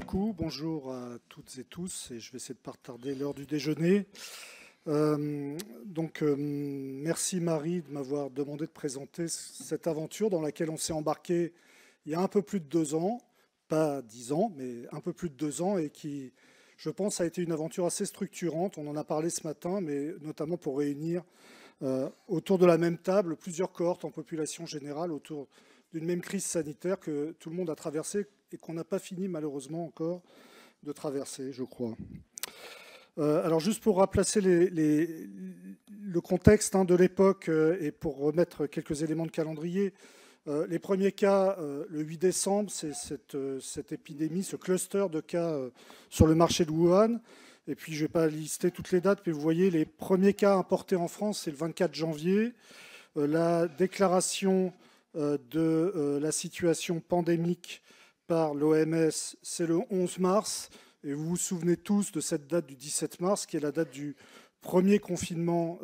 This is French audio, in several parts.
beaucoup. Bonjour à toutes et tous. Et je vais essayer de ne pas retarder l'heure du déjeuner. Merci Marie de m'avoir demandé de présenter cette aventure dans laquelle on s'est embarqué il y a un peu plus de 2 ans. Pas 10 ans, mais un peu plus de 2 ans et qui, je pense, a été une aventure assez structurante. On en a parlé ce matin, mais notamment pour réunir autour de la même table plusieurs cohortes en population générale autour d'une même crise sanitaire que tout le monde a traversée et qu'on n'a pas fini malheureusement encore de traverser, je crois. Alors juste pour replacer le contexte de l'époque et pour remettre quelques éléments de calendrier, les premiers cas, le 8 décembre, c'est cette épidémie, ce cluster de cas sur le marché de Wuhan. Et puis je ne vais pas lister toutes les dates, mais vous voyez les premiers cas importés en France, c'est le 24 janvier. La déclaration de la situation pandémique par l'OMS, c'est le 11 mars. Et vous vous souvenez tous de cette date du 17 mars, qui est la date du premier confinement,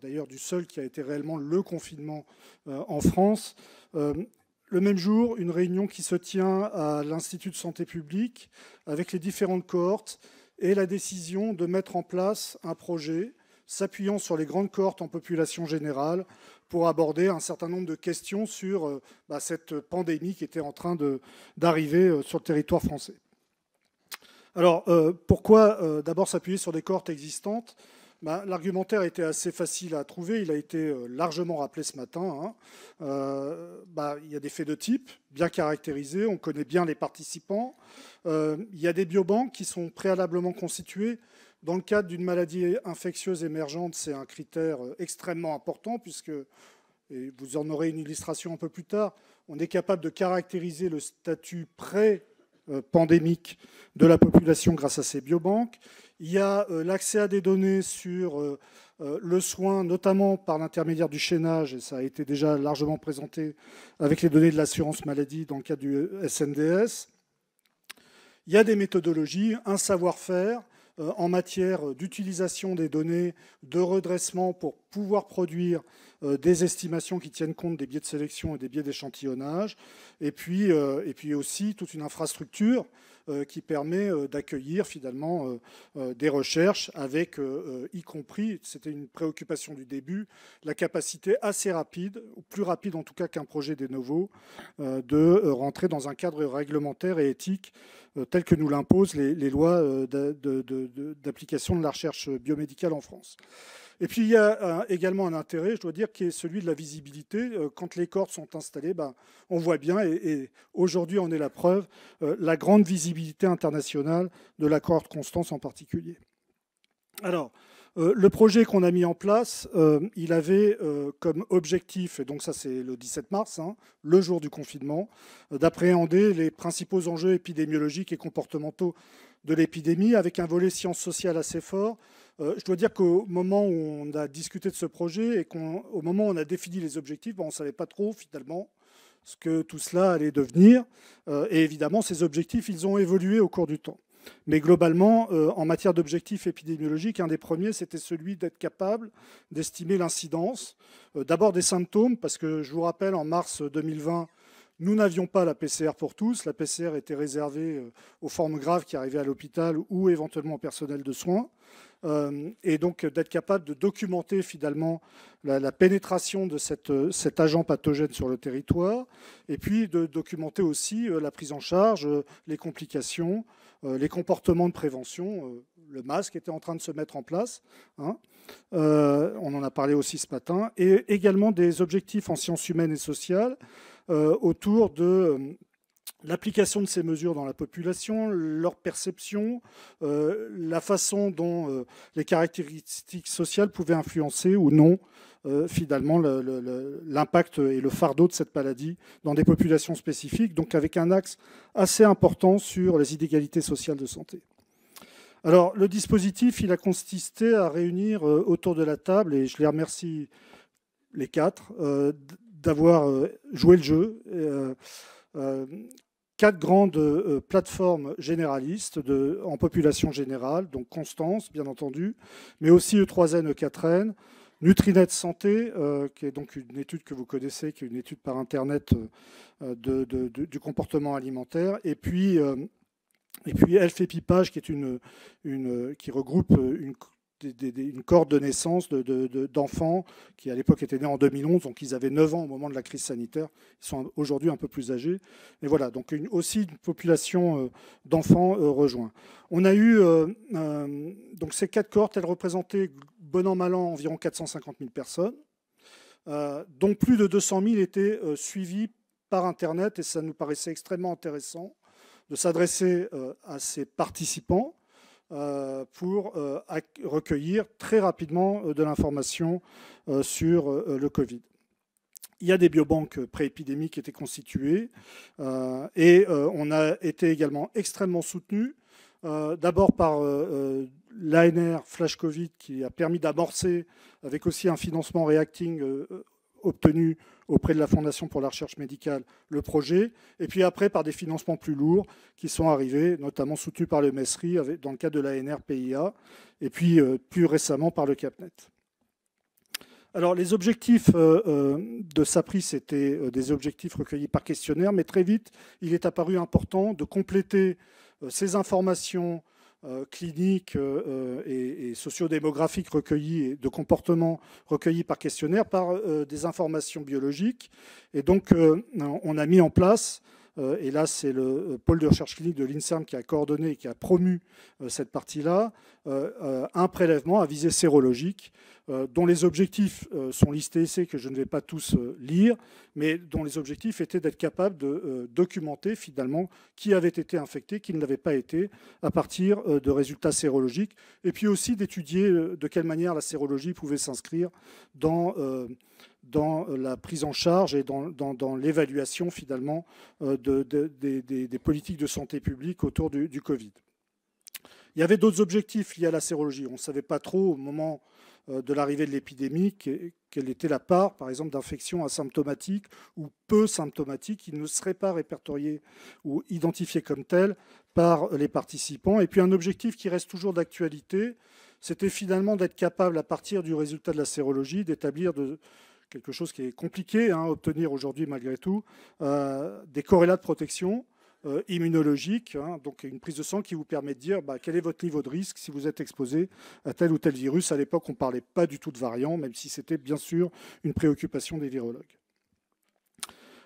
d'ailleurs du seul qui a été réellement le confinement en France. Le même jour, une réunion qui se tient à l'Institut de santé publique avec les différentes cohortes et la décision de mettre en place un projet s'appuyant sur les grandes cohortes en population générale pour aborder un certain nombre de questions sur cette pandémie qui était en train d'arriver sur le territoire français. Alors, pourquoi d'abord s'appuyer sur des cohortes existantes ? L'argumentaire était assez facile à trouver, il a été largement rappelé ce matin. Il y a des faits de type bien caractérisés, on connaît bien les participants. Il y a des biobanques qui sont préalablement constituées. Dans le cadre d'une maladie infectieuse émergente, c'est un critère extrêmement important puisque, et vous en aurez une illustration un peu plus tard, on est capable de caractériser le statut pré-pandémique de la population grâce à ces biobanques. Il y a l'accès à des données sur le soin, notamment par l'intermédiaire du chaînage, et ça a été déjà largement présenté avec les données de l'assurance maladie dans le cadre du SNDS. Il y a des méthodologies, un savoir-faire en matière d'utilisation des données, de redressement pour pouvoir produire des estimations qui tiennent compte des biais de sélection et des biais d'échantillonnage, et puis aussi toute une infrastructure qui permet d'accueillir finalement des recherches avec, y compris, c'était une préoccupation du début, la capacité assez rapide, ou plus rapide en tout cas qu'un projet de novo, de rentrer dans un cadre réglementaire et éthique tel que nous l'imposent les lois d'application de la recherche biomédicale en France. Et puis il y a également un intérêt, je dois dire, qui est celui de la visibilité. Quand les cohortes sont installées, on voit bien, et aujourd'hui on est la preuve, la grande visibilité internationale de la cohorte Constance en particulier. Alors, le projet qu'on a mis en place, il avait comme objectif, et donc ça c'est le 17 mars, le jour du confinement, d'appréhender les principaux enjeux épidémiologiques et comportementaux de l'épidémie avec un volet sciences sociales assez fort. Je dois dire qu'au moment où on a discuté de ce projet et au moment où on a défini les objectifs, on ne savait pas trop finalement ce que tout cela allait devenir. Et évidemment, ces objectifs, ils ont évolué au cours du temps. Mais globalement, en matière d'objectifs épidémiologiques, un des premiers, c'était celui d'être capable d'estimer l'incidence. D'abord des symptômes, parce que je vous rappelle, en mars 2020, nous n'avions pas la PCR pour tous. La PCR était réservée aux formes graves qui arrivaient à l'hôpital ou éventuellement au personnel de soins. Et donc d'être capable de documenter finalement la pénétration de cet agent pathogène sur le territoire, et puis de documenter aussi la prise en charge, les complications, les comportements de prévention. Le masque était en train de se mettre en place, on en a parlé aussi ce matin, et également des objectifs en sciences humaines et sociales autour de l'application de ces mesures dans la population, leur perception, la façon dont les caractéristiques sociales pouvaient influencer ou non finalement l'impact et le fardeau de cette maladie dans des populations spécifiques, donc avec un axe assez important sur les inégalités sociales de santé. Alors le dispositif, il a consisté à réunir autour de la table, et je les remercie les quatre, d'avoir joué le jeu, 4 grandes plateformes généralistes en population générale, donc Constance, bien entendu, mais aussi E3N, E4N, Nutrinet Santé, qui est donc une étude que vous connaissez, qui est une étude par Internet du comportement alimentaire, et puis Et puis Elf-Épipage, qui regroupe une cohorte de naissance d'enfants qui, à l'époque, étaient nés en 2011, donc ils avaient 9 ans au moment de la crise sanitaire. Ils sont aujourd'hui un peu plus âgés. Mais voilà, donc aussi une population d'enfants rejoint. On a eu, donc ces 4 cohortes, elles représentaient, bon an, mal an, environ 450 000 personnes, dont plus de 200 000 étaient suivis par Internet, et ça nous paraissait extrêmement intéressant de s'adresser à ces participants pour recueillir très rapidement de l'information sur le Covid. Il y a des biobanques préépidémiques qui étaient constituées et on a été également extrêmement soutenu, d'abord par l'ANR Flash Covid qui a permis d'amorcer, avec aussi un financement Reacting obtenu auprès de la Fondation pour la recherche médicale, le projet, et puis après par des financements plus lourds qui sont arrivés, notamment soutenus par le MESRI dans le cadre de l'ANR PIA, et puis plus récemment par le CAPNet. Alors les objectifs de SAPRI, c'était des objectifs recueillis par questionnaire, mais très vite, il est apparu important de compléter ces informations cliniques et sociodémographiques recueillies et de comportements recueillis par questionnaire par des informations biologiques. Et donc, on a mis en place, et là c'est le pôle de recherche clinique de l'INSERM qui a coordonné et qui a promu cette partie-là, un prélèvement à visée sérologique dont les objectifs sont listés ici, que je ne vais pas tous lire, mais dont les objectifs étaient d'être capable de documenter finalement qui avait été infecté, qui ne l'avait pas été, à partir de résultats sérologiques, et puis aussi d'étudier de quelle manière la sérologie pouvait s'inscrire dans la prise en charge et dans l'évaluation finalement des politiques de santé publique autour du Covid. Il y avait d'autres objectifs liés à la sérologie. On ne savait pas trop au moment de l'arrivée de l'épidémie quelle était la part, par exemple, d'infections asymptomatiques ou peu symptomatiques qui ne seraient pas répertoriées ou identifiées comme telles par les participants. Et puis un objectif qui reste toujours d'actualité, c'était finalement d'être capable, à partir du résultat de la sérologie, d'établir quelque chose qui est compliqué à obtenir aujourd'hui malgré tout, des corrélats de protection immunologique, donc une prise de sang qui vous permet de dire quel est votre niveau de risque si vous êtes exposé à tel ou tel virus. À l'époque, on ne parlait pas du tout de variants, même si c'était bien sûr une préoccupation des virologues.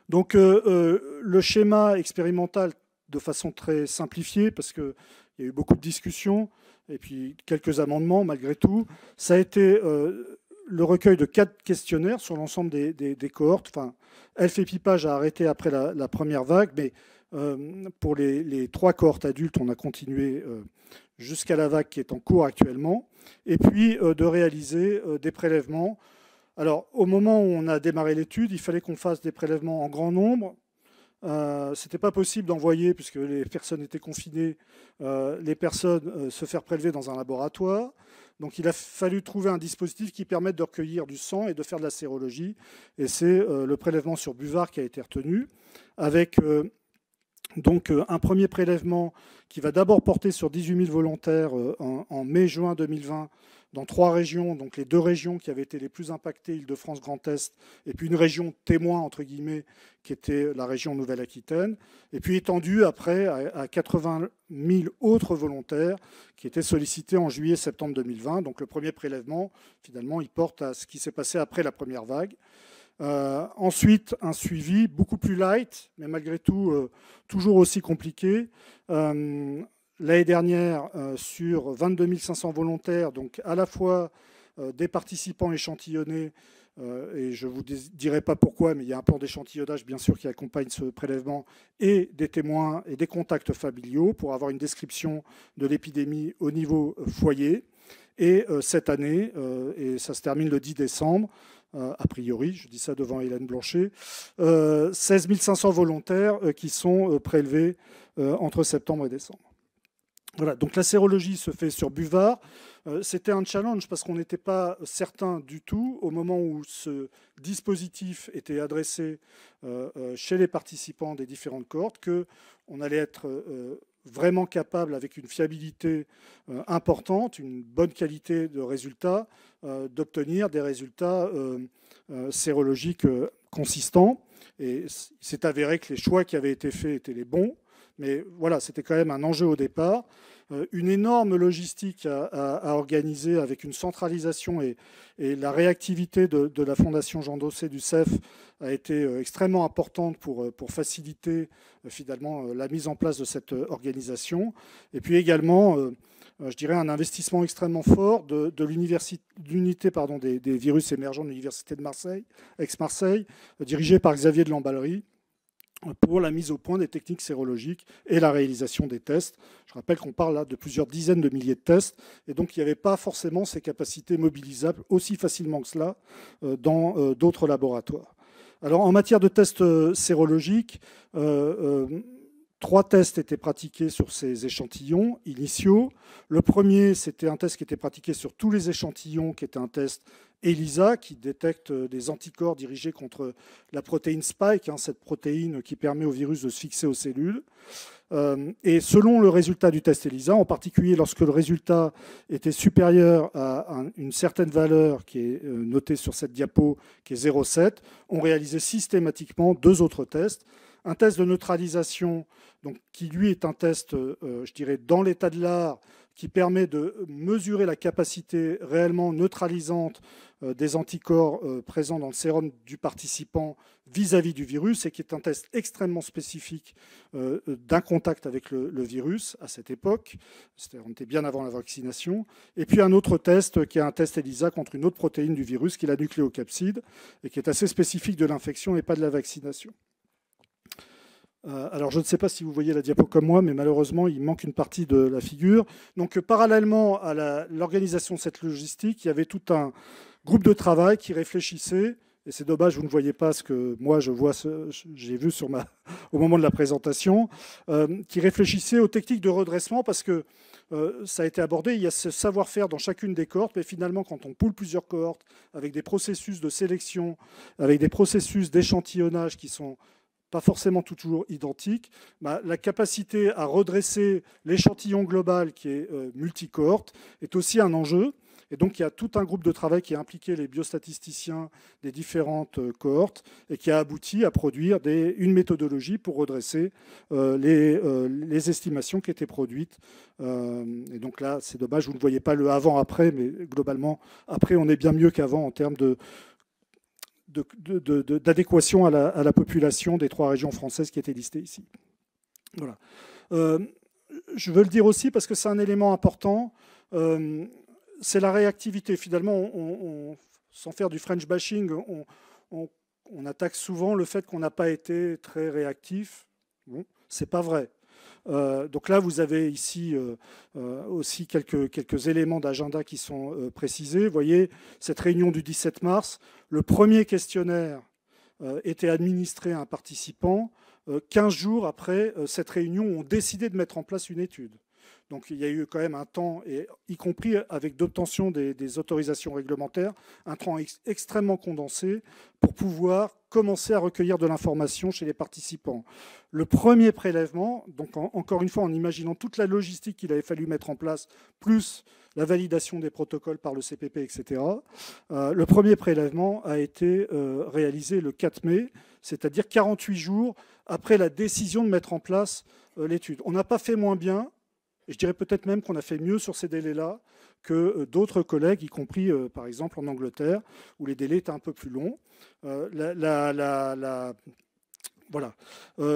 Donc le schéma expérimental, de façon très simplifiée, parce qu'il y a eu beaucoup de discussions et puis quelques amendements malgré tout, ça a été le recueil de 4 questionnaires sur l'ensemble des cohortes. Enfin, Elf-Épipage a arrêté après la première vague, mais pour les 3 cohortes adultes, on a continué jusqu'à la vague qui est en cours actuellement, et puis de réaliser des prélèvements. Alors, au moment où on a démarré l'étude, il fallait qu'on fasse des prélèvements en grand nombre. Ce n'était pas possible d'envoyer, puisque les personnes étaient confinées, les personnes se faire prélever dans un laboratoire. Donc il a fallu trouver un dispositif qui permette de recueillir du sang et de faire de la sérologie. Et c'est le prélèvement sur buvard qui a été retenu, avec donc un premier prélèvement qui va d'abord porter sur 18 000 volontaires en mai-juin 2020 dans 3 régions, donc les 2 régions qui avaient été les plus impactées, Île-de-France, Grand Est, et puis une région témoin, entre guillemets, qui était la région Nouvelle-Aquitaine, et puis étendu après à 80 000 autres volontaires qui étaient sollicités en juillet-septembre 2020. Donc le premier prélèvement, finalement, il porte à ce qui s'est passé après la première vague. Ensuite, un suivi beaucoup plus light, mais malgré tout toujours aussi compliqué. L'année dernière, sur 22 500 volontaires, donc à la fois des participants échantillonnés, et je ne vous dirai pas pourquoi, mais il y a un plan d'échantillonnage bien sûr qui accompagne ce prélèvement, et des témoins et des contacts familiaux pour avoir une description de l'épidémie au niveau foyer. Et cette année, et ça se termine le 10 décembre, a priori, je dis ça devant Hélène Blanchet, 16 500 volontaires qui sont prélevés entre septembre et décembre. Voilà, donc la sérologie se fait sur buvard. C'était un challenge parce qu'on n'était pas certain du tout, au moment où ce dispositif était adressé chez les participants des différentes cohortes, qu'on allait être vraiment capable, avec une fiabilité importante, une bonne qualité de résultats, d'obtenir des résultats sérologiques consistants. Et il s'est avéré que les choix qui avaient été faits étaient les bons, Mais voilà, c'était quand même un enjeu au départ. Une énorme logistique à organiser avec une centralisation et la réactivité de la Fondation Jean Dossé du CEF a été extrêmement importante pour faciliter finalement la mise en place de cette organisation. Et puis également, je dirais, un investissement extrêmement fort de l'unité des virus émergents de l'Université de Marseille, Aix-Marseille, dirigée par Xavier de Lamballerie, pour la mise au point des techniques sérologiques et la réalisation des tests. Je rappelle qu'on parle là de plusieurs dizaines de milliers de tests, et donc il n'y avait pas forcément ces capacités mobilisables aussi facilement que cela dans d'autres laboratoires. Alors en matière de tests sérologiques, 3 tests étaient pratiqués sur ces échantillons initiaux. Le premier, c'était un test qui était pratiqué sur tous les échantillons, qui était un test ELISA, qui détecte des anticorps dirigés contre la protéine Spike, cette protéine qui permet au virus de se fixer aux cellules. Et selon le résultat du test ELISA, en particulier lorsque le résultat était supérieur à une certaine valeur qui est notée sur cette diapo, qui est 0,7, on réalisait systématiquement 2 autres tests. Un test de neutralisation, donc, qui lui est un test, je dirais, dans l'état de l'art, qui permet de mesurer la capacité réellement neutralisante des anticorps présents dans le sérum du participant vis-à-vis du virus, et qui est un test extrêmement spécifique d'un contact avec le virus à cette époque. On était bien avant la vaccination. Et puis un autre test qui est un test ELISA contre une autre protéine du virus, qui est la nucléocapside, et qui est assez spécifique de l'infection et pas de la vaccination. Alors, je ne sais pas si vous voyez la diapo comme moi, mais malheureusement, il manque une partie de la figure. Donc, parallèlement à l'organisation de cette logistique, il y avait tout un groupe de travail qui réfléchissait, et c'est dommage, vous ne voyez pas ce que moi, j'ai vu au moment de la présentation, qui réfléchissait aux techniques de redressement, parce que ça a été abordé, il y a ce savoir-faire dans chacune des cohortes, mais finalement, quand on poule plusieurs cohortes avec des processus de sélection, avec des processus d'échantillonnage qui sont pas forcément toujours identiques, la capacité à redresser l'échantillon global qui est multicohorte est aussi un enjeu. Et donc il y a tout un groupe de travail qui a impliqué les biostatisticiens des différentes cohortes et qui a abouti à produire une méthodologie pour redresser les estimations qui étaient produites. Et donc là, c'est dommage, vous ne voyez pas le avant-après, mais globalement, après, on est bien mieux qu'avant en termes d'adéquation à la population des 3 régions françaises qui étaient listées ici. Voilà. Je veux le dire aussi parce que c'est un élément important, c'est la réactivité. Finalement, sans faire du French bashing, on attaque souvent le fait qu'on n'a pas été très réactif. Bon, c'est pas vrai. Donc là, vous avez ici aussi quelques éléments d'agenda qui sont précisés. Vous voyez, cette réunion du 17 mars, le premier questionnaire était administré à un participant. 15 jours après cette réunion, on décidé de mettre en place une étude. Donc il y a eu quand même un temps, y compris avec d'obtention des autorisations réglementaires, un temps extrêmement condensé pour pouvoir commencer à recueillir de l'information chez les participants. Le premier prélèvement, donc encore une fois en imaginant toute la logistique qu'il avait fallu mettre en place, plus la validation des protocoles par le CPP, etc., le premier prélèvement a été réalisé le 4 mai, c'est-à-dire 48 jours après la décision de mettre en place l'étude. On n'a pas fait moins bien. Et je dirais peut-être même qu'on a fait mieux sur ces délais-là que d'autres collègues, y compris par exemple en Angleterre, où les délais étaient un peu plus longs. Voilà.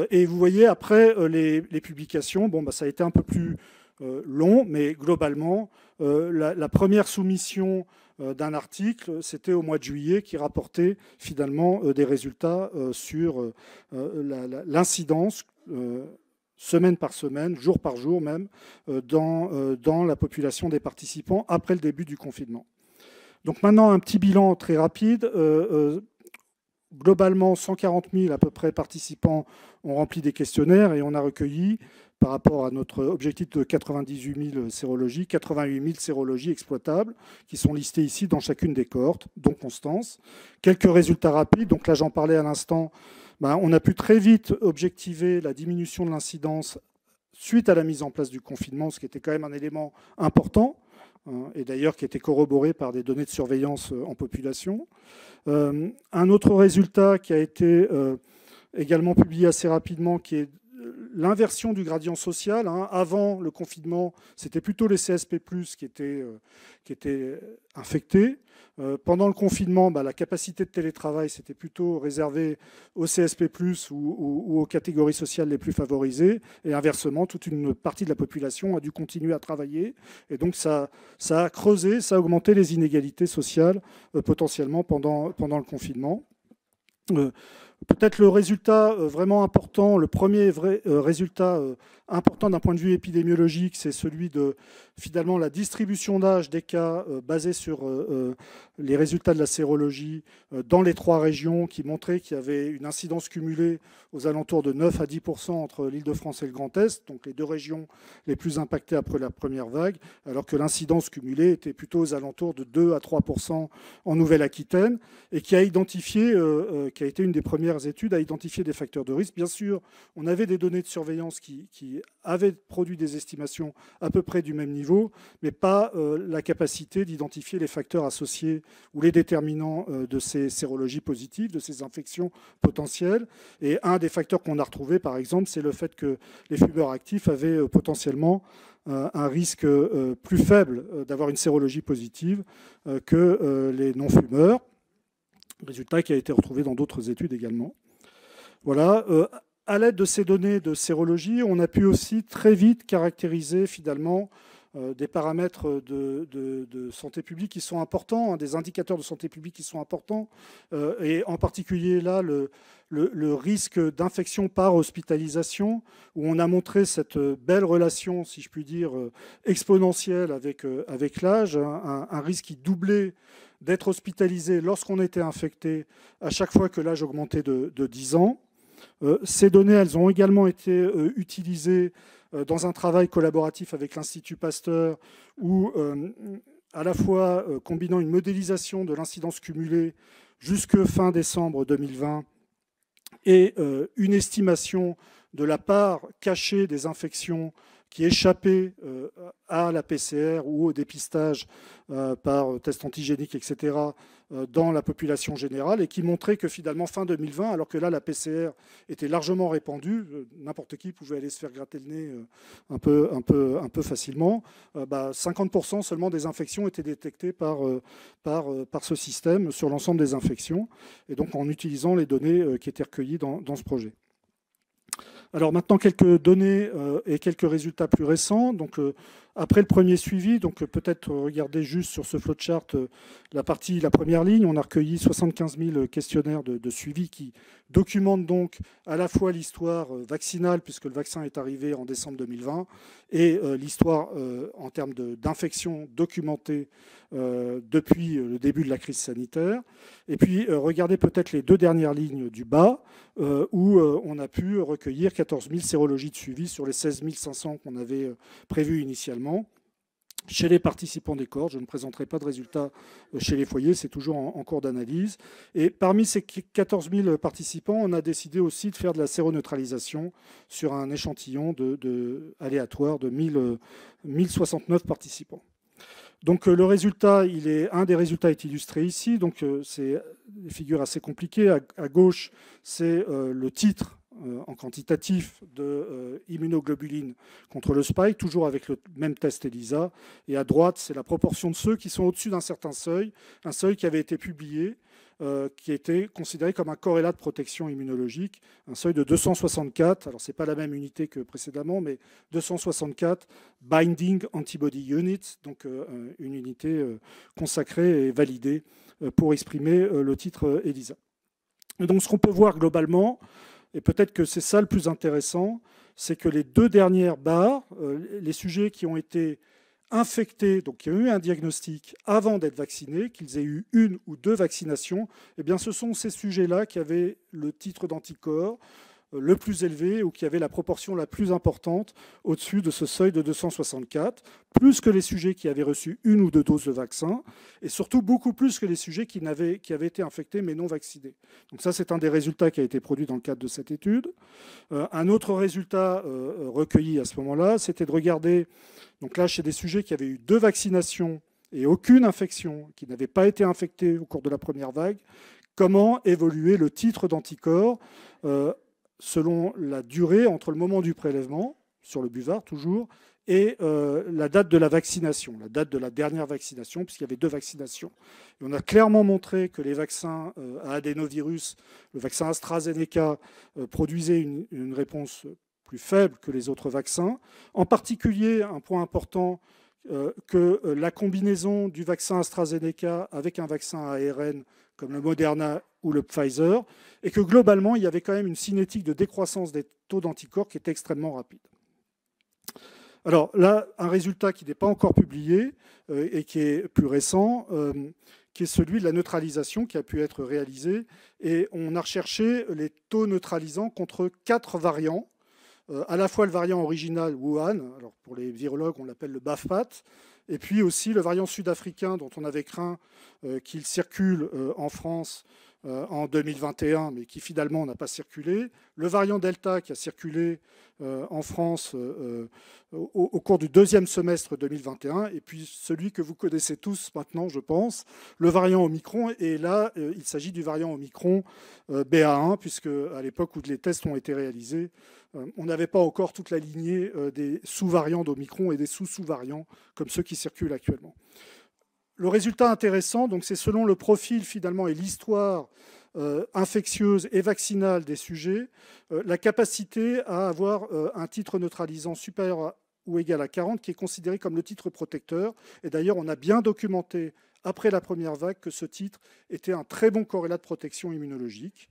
Et vous voyez, après les publications, ça a été un peu plus long, mais globalement, la première soumission d'un article, c'était au mois de juillet, qui rapportait finalement des résultats sur l'incidence semaine par semaine, jour par jour même, dans la population des participants après le début du confinement. Donc maintenant, un petit bilan très rapide. Globalement, 140 000 à peu près participants ont rempli des questionnaires et on a recueilli, par rapport à notre objectif de 98 000 sérologies, 88 000 sérologies exploitables qui sont listées ici dans chacune des cohortes, dont Constance. Quelques résultats rapides, donc là j'en parlais à l'instant. On a pu très vite objectiver la diminution de l'incidence suite à la mise en place du confinement, ce qui était quand même un élément important, et d'ailleurs qui était corroboré par des données de surveillance en population. Un autre résultat qui a été également publié assez rapidement, qui est l'inversion du gradient social. Hein. Avant le confinement, c'était plutôt les CSP+, qui étaient infectés. Pendant le confinement, la capacité de télétravail, c'était plutôt réservé aux CSP+, ou aux catégories sociales les plus favorisées. Et inversement, toute une partie de la population a dû continuer à travailler. Et donc, ça a creusé, ça a augmenté les inégalités sociales potentiellement pendant le confinement. Peut-être le résultat vraiment important, le premier vrai résultat important d'un point de vue épidémiologique, c'est celui de finalement la distribution d'âge des cas basés sur les résultats de la sérologie dans les 3 régions, qui montraient qu'il y avait une incidence cumulée aux alentours de 9 à 10% entre l'Île-de-France et le Grand Est, donc les 2 régions les plus impactées après la première vague, alors que l'incidence cumulée était plutôt aux alentours de 2 à 3% en Nouvelle-Aquitaine, et qui a identifié, qui a été une des premières études à identifier des facteurs de risque. Bien sûr, on avait des données de surveillance qui avaient produit des estimations à peu près du même niveau, mais pas la capacité d'identifier les facteurs associés ou les déterminants de ces sérologies positives, de ces infections potentielles. Et un des facteurs qu'on a retrouvé, par exemple, c'est le fait que les fumeurs actifs avaient potentiellement un risque plus faible d'avoir une sérologie positive que les non-fumeurs. Résultat qui a été retrouvé dans d'autres études également. Voilà. À l'aide de ces données de sérologie, on a pu aussi très vite caractériser finalement des paramètres de santé publique qui sont importants, hein, des indicateurs de santé publique qui sont importants, et en particulier là le risque d'infection par hospitalisation, où on a montré cette belle relation, si je puis dire, exponentielle avec l'âge, un risque qui doublait d'être hospitalisé lorsqu'on était infecté à chaque fois que l'âge augmentait de 10 ans. Ces données, elles ont également été utilisées dans un travail collaboratif avec l'Institut Pasteur, où à la fois combinant une modélisation de l'incidence cumulée jusque fin décembre 2020 et une estimation de la part cachée des infections qui échappaient à la PCR ou au dépistage par test antigénique, etc., dans la population générale, et qui montrait que finalement, fin 2020, alors que là, la PCR était largement répandue, n'importe qui pouvait aller se faire gratter le nez un peu facilement, 50% seulement des infections étaient détectées par ce système sur l'ensemble des infections, et donc en utilisant les données qui étaient recueillies dans ce projet. Alors maintenant, quelques données et quelques résultats plus récents. Donc, après le premier suivi, donc peut-être regarder juste sur ce flowchart la première ligne. On a recueilli 75 000 questionnaires de suivi qui documentent donc à la fois l'histoire vaccinale, puisque le vaccin est arrivé en décembre 2020, et l'histoire en termes d'infection documentée depuis le début de la crise sanitaire. Et puis, regardez peut-être les 2 dernières lignes du bas, où on a pu recueillir 14 000 sérologies de suivi sur les 16 500 qu'on avait prévues initialement chez les participants des cohortes. Je ne présenterai pas de résultats chez les foyers, c'est toujours en cours d'analyse. Et parmi ces 14 000 participants, on a décidé aussi de faire de la séroneutralisation sur un échantillon aléatoire de 1069 participants. Donc le résultat, un des résultats est illustré ici. Donc c'est des figures assez compliquées. À gauche, c'est le titre en quantitatif de immunoglobuline contre le spike, toujours avec le même test ELISA. Et à droite, c'est la proportion de ceux qui sont au-dessus d'un certain seuil, un seuil qui avait été publié, qui était considéré comme un corrélat de protection immunologique, un seuil de 264. Alors, ce n'est pas la même unité que précédemment, mais 264 Binding Antibody Units, donc une unité consacrée et validée pour exprimer le titre ELISA. Et donc, ce qu'on peut voir globalement, et peut-être que c'est ça le plus intéressant, c'est que les 2 dernières barres, les sujets qui ont été infectés, donc qui ont eu un diagnostic avant d'être vaccinés, qu'ils aient eu 1 ou 2 vaccinations, eh bien ce sont ces sujets-là qui avaient le titre d'anticorps le plus élevé ou qui avaient la proportion la plus importante au-dessus de ce seuil de 264, plus que les sujets qui avaient reçu 1 ou 2 doses de vaccin, et surtout beaucoup plus que les sujets qui avaient été infectés mais non vaccinés. Donc ça, c'est un des résultats qui a été produit dans le cadre de cette étude. Un autre résultat recueilli à ce moment-là, c'était de regarder, donc là, chez des sujets qui avaient eu 2 vaccinations et aucune infection, qui n'avaient pas été infectés au cours de la première vague, comment évoluait le titre d'anticorps selon la durée entre le moment du prélèvement, sur le buvard toujours, et la date de la vaccination, la date de la dernière vaccination, puisqu'il y avait 2 vaccinations. Et on a clairement montré que les vaccins à adénovirus, le vaccin AstraZeneca, produisaient une réponse plus faible que les autres vaccins. En particulier, un point important, que la combinaison du vaccin AstraZeneca avec un vaccin ARN comme le Moderna ou le Pfizer, et que globalement, il y avait quand même une cinétique de décroissance des taux d'anticorps qui était extrêmement rapide. Alors là, un résultat qui n'est pas encore publié et qui est plus récent, qui est celui de la neutralisation qui a pu être réalisée. Et on a recherché les taux neutralisants contre 4 variants, à la fois le variant original Wuhan, alors pour les virologues on l'appelle le BAFPAT, et puis aussi le variant sud-africain dont on avait craint qu'il circule en France en 2021, mais qui finalement n'a pas circulé. Le variant Delta qui a circulé en France au cours du 2e semestre 2021. Et puis celui que vous connaissez tous maintenant, je pense, le variant Omicron. Et là, il s'agit du variant Omicron BA1, puisque à l'époque où les tests ont été réalisés, on n'avait pas encore toute la lignée des sous-variants d'Omicron et des sous-sous-variants comme ceux qui circulent actuellement. Le résultat intéressant, donc, c'est selon le profil finalement et l'histoire infectieuse et vaccinale des sujets, la capacité à avoir un titre neutralisant supérieur ou égal à 40 qui est considéré comme le titre protecteur. Et d'ailleurs, on a bien documenté après la première vague que ce titre était un très bon corrélat de protection immunologique.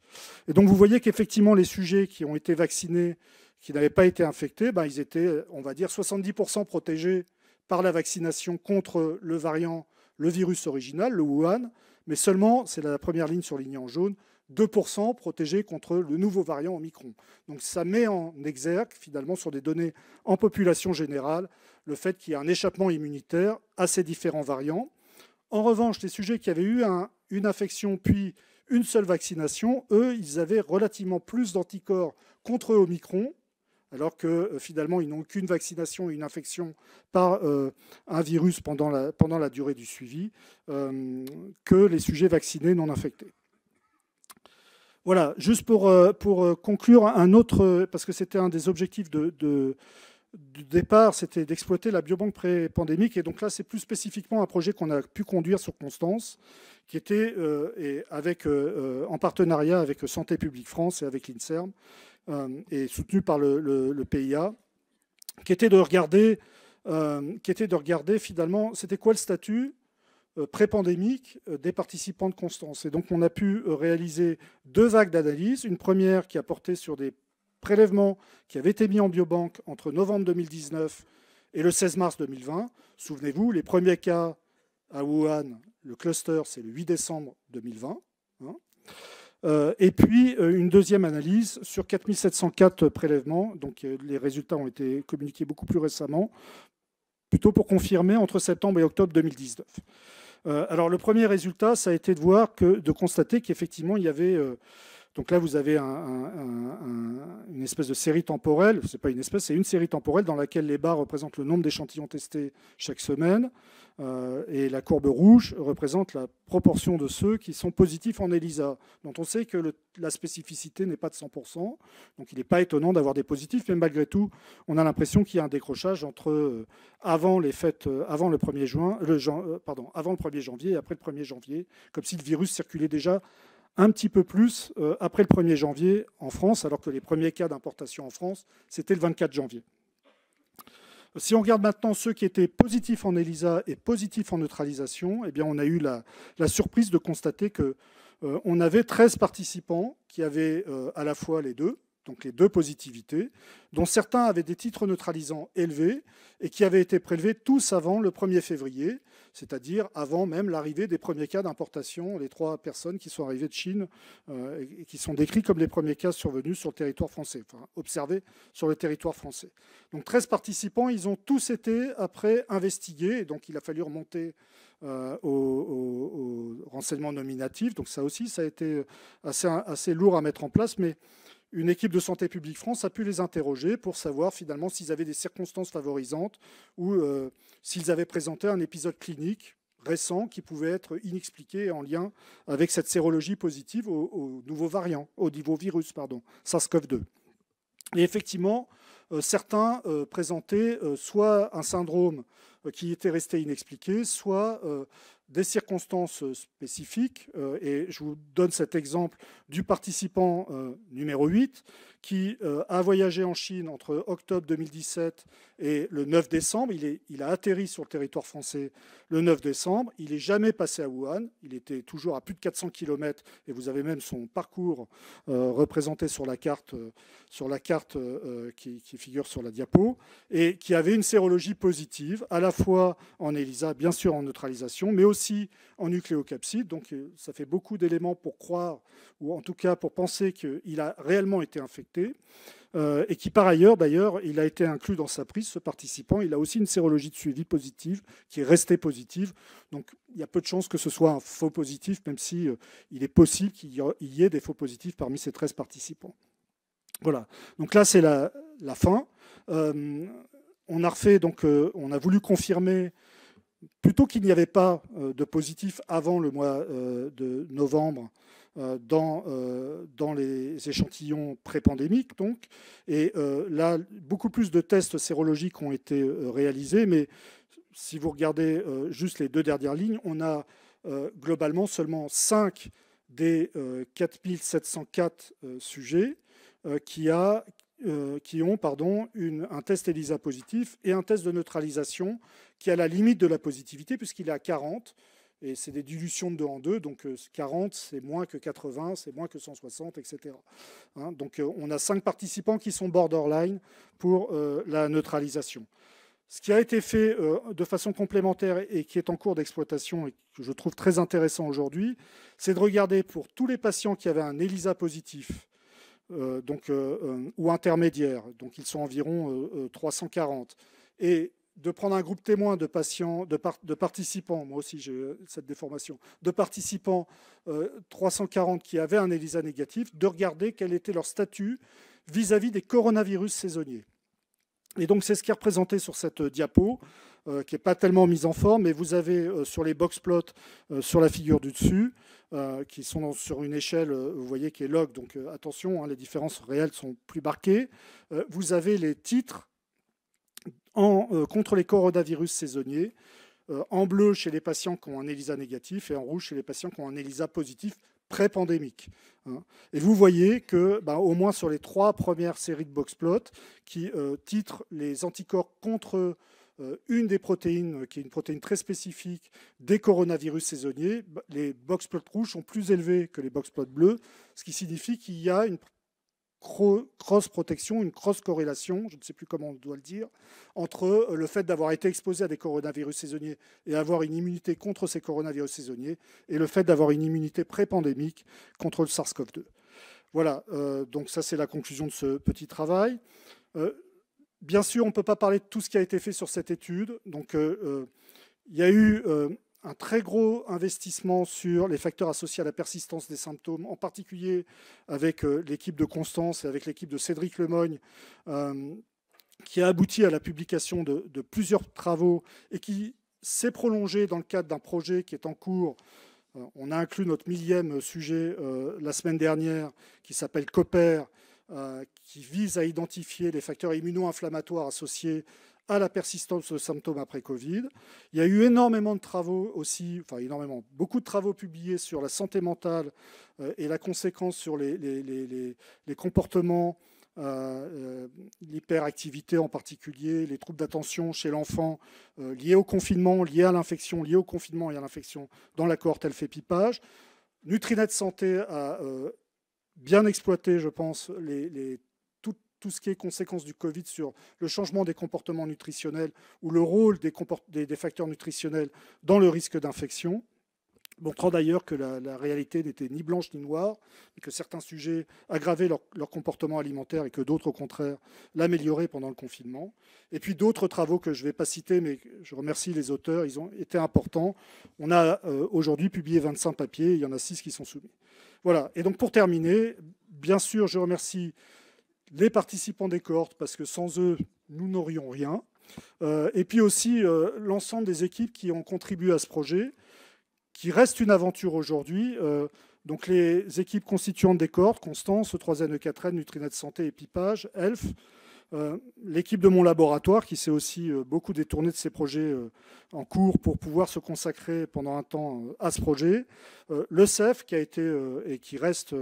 Et donc vous voyez qu'effectivement les sujets qui ont été vaccinés, qui n'avaient pas été infectés, ils étaient, on va dire, 70% protégés par la vaccination contre le variant, le virus original, le Wuhan, mais seulement, c'est la première ligne surlignée en jaune, 2% protégés contre le nouveau variant Omicron. Donc ça met en exergue, finalement, sur des données en population générale, le fait qu'il y a un échappement immunitaire à ces différents variants. En revanche, les sujets qui avaient eu une infection puis une seule vaccination, eux, ils avaient relativement plus d'anticorps contre Omicron, alors que finalement, ils n'ont qu'une vaccination et une infection par un virus pendant la durée du suivi, que les sujets vaccinés non infectés. Voilà, juste pour conclure, un autre, parce que c'était un des objectifs du départ, c'était d'exploiter la biobanque pré-pandémique. Et donc là, c'est plus spécifiquement un projet qu'on a pu conduire sur Constance, qui était en partenariat avec Santé publique France et avec l'INSERM, et soutenu par le PIA, qui était de regarder finalement, c'était quoi le statut pré-pandémique des participants de Constance. Et donc on a pu réaliser 2 vagues d'analyse, une première qui a porté sur des prélèvements qui avaient été mis en biobanque entre novembre 2019 et le 16 mars 2020. Souvenez-vous, les premiers cas à Wuhan, le cluster, c'est le 8 décembre 2020. Et puis une deuxième analyse sur 4704 prélèvements. Donc les résultats ont été communiqués beaucoup plus récemment, plutôt pour confirmer entre septembre et octobre 2019. Alors le premier résultat, ça a été de constater qu'effectivement il y avait... donc là, vous avez une espèce de série temporelle. C'est pas une espèce, c'est une série temporelle dans laquelle les barres représentent le nombre d'échantillons testés chaque semaine. Et la courbe rouge représente la proportion de ceux qui sont positifs en ELISA, dont on sait que la spécificité n'est pas de 100%. Donc il n'est pas étonnant d'avoir des positifs, mais malgré tout, on a l'impression qu'il y a un décrochage entre avant les fêtes, avant le 1er janvier et après le 1er janvier, comme si le virus circulait déjà un petit peu plus après le 1er janvier en France, alors que les premiers cas d'importation en France, c'était le 24 janvier. Si on regarde maintenant ceux qui étaient positifs en ELISA et positifs en neutralisation, eh bien on a eu la surprise de constater qu'on avait 13 participants qui avaient à la fois les deux, donc les 2 positivités, dont certains avaient des titres neutralisants élevés et qui avaient été prélevés tous avant le 1er février, c'est-à-dire avant même l'arrivée des premiers cas d'importation, les 3 personnes qui sont arrivées de Chine et qui sont décrits comme les premiers cas survenus sur le territoire français, enfin observés sur le territoire français. Donc 13 participants, ils ont tous été après investigués, et donc il a fallu remonter aux renseignements nominatifs. Donc ça aussi, ça a été assez lourd à mettre en place, mais une équipe de Santé publique France a pu les interroger pour savoir finalement s'ils avaient des circonstances favorisantes ou s'ils avaient présenté un épisode clinique récent qui pouvait être inexpliqué en lien avec cette sérologie positive au nouveau variant, au nouveau virus, SARS-CoV-2. Et effectivement, certains présentaient soit un syndrome qui était resté inexpliqué, soit des circonstances spécifiques. Et je vous donne cet exemple du participant numéro 8 qui a voyagé en Chine entre octobre 2017 et le 9 décembre. Il a atterri sur le territoire français le 9 décembre. Il n'est jamais passé à Wuhan. Il était toujours à plus de 400 km et vous avez même son parcours représenté sur la carte, qui figure sur la diapo, et qui avait une sérologie positive, à la fois en ELISA, bien sûr en neutralisation, mais aussi en nucléocapside. Donc ça fait beaucoup d'éléments pour croire, ou en tout cas pour penser qu'il a réellement été infecté. Et qui par ailleurs, d'ailleurs, il a été inclus dans sa prise, ce participant. Il a aussi une sérologie de suivi positive, qui est restée positive. Donc il y a peu de chances que ce soit un faux positif, même si il est possible qu'il y ait des faux positifs parmi ces 13 participants. Voilà, donc là c'est la fin. On a voulu confirmer plutôt qu'il n'y avait pas de positif avant le mois de novembre dans les échantillons pré-pandémiques. Donc. Et là, beaucoup plus de tests sérologiques ont été réalisés, mais si vous regardez juste les 2 dernières lignes, on a globalement seulement 5 des 4704 sujets qui ont un test ELISA positif et un test de neutralisation qui est à la limite de la positivité puisqu'il est à 40. Et c'est des dilutions de 2 en 2. Donc 40, c'est moins que 80, c'est moins que 160, etc. Donc on a 5 participants qui sont borderline pour la neutralisation. Ce qui a été fait de façon complémentaire et qui est en cours d'exploitation et que je trouve très intéressant aujourd'hui, c'est de regarder pour tous les patients qui avaient un ELISA positif, ou intermédiaire, donc ils sont environ 340, et de prendre un groupe témoin de patients, de participants, moi aussi j'ai cette déformation, de participants 340 qui avaient un ELISA négatif, de regarder quel était leur statut vis-à-vis des coronavirus saisonniers. Et donc c'est ce qui est représenté sur cette diapo, qui n'est pas tellement mise en forme, mais vous avez sur les box plots sur la figure du dessus, qui sont sur une échelle, vous voyez, qui est log, donc attention, les différences réelles sont plus marquées. Vous avez les titres contre les coronavirus saisonniers, en bleu chez les patients qui ont un ELISA négatif et en rouge chez les patients qui ont un ELISA positif pré-pandémique. Et vous voyez que, au moins sur les 3 premières séries de box plots qui titrent les anticorps contre une des protéines, qui est une protéine très spécifique des coronavirus saisonniers, les box plots rouges sont plus élevés que les box plots bleus, ce qui signifie qu'il y a une cross-protection, une cross-corrélation, je ne sais plus comment on doit le dire, entre le fait d'avoir été exposé à des coronavirus saisonniers et avoir une immunité contre ces coronavirus saisonniers et le fait d'avoir une immunité pré-pandémique contre le SARS-CoV-2. Voilà, donc ça c'est la conclusion de ce petit travail. Bien sûr, on ne peut pas parler de tout ce qui a été fait sur cette étude. Donc, il y a eu un très gros investissement sur les facteurs associés à la persistance des symptômes, en particulier avec l'équipe de Constance et avec l'équipe de Cédric Lemogne, qui a abouti à la publication de plusieurs travaux et qui s'est prolongé dans le cadre d'un projet qui est en cours. On a inclus notre 1000e sujet la semaine dernière, qui s'appelle COPER, qui vise à identifier les facteurs immuno-inflammatoires associés à la persistance de symptômes après Covid. Il y a eu énormément de travaux aussi, beaucoup de travaux publiés sur la santé mentale et la conséquence sur les comportements, l'hyperactivité en particulier, les troubles d'attention chez l'enfant liés au confinement, liés à l'infection, liés au confinement et à l'infection dans la cohorte Elfépipage. Nutrinet Santé a bien exploité, je pense, tout ce qui est conséquence du Covid sur le changement des comportements nutritionnels ou le rôle des facteurs nutritionnels dans le risque d'infection, montrant d'ailleurs que la réalité n'était ni blanche ni noire, et que certains sujets aggravaient leur comportement alimentaire et que d'autres, au contraire, l'amélioraient pendant le confinement. Et puis d'autres travaux que je ne vais pas citer, mais je remercie les auteurs, ils ont été importants. On a aujourd'hui publié 25 papiers, il y en a 6 qui sont soumis. Voilà, et donc pour terminer, bien sûr, je remercie les participants des cohortes, parce que sans eux, nous n'aurions rien. Et puis aussi l'ensemble des équipes qui ont contribué à ce projet, qui reste une aventure aujourd'hui. Donc les équipes constituantes des cohortes, Constance, E3N, E4N, Nutrinet Santé, Épipage, ELF, l'équipe de mon laboratoire qui s'est aussi beaucoup détournée de ces projets en cours pour pouvoir se consacrer pendant un temps à ce projet, le CEF qui a été et qui reste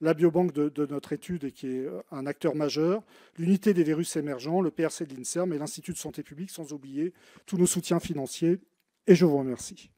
la biobanque de notre étude et qui est un acteur majeur, l'unité des virus émergents, le PRC de l'INSERM et l'Institut de santé publique, sans oublier tous nos soutiens financiers. Et je vous remercie.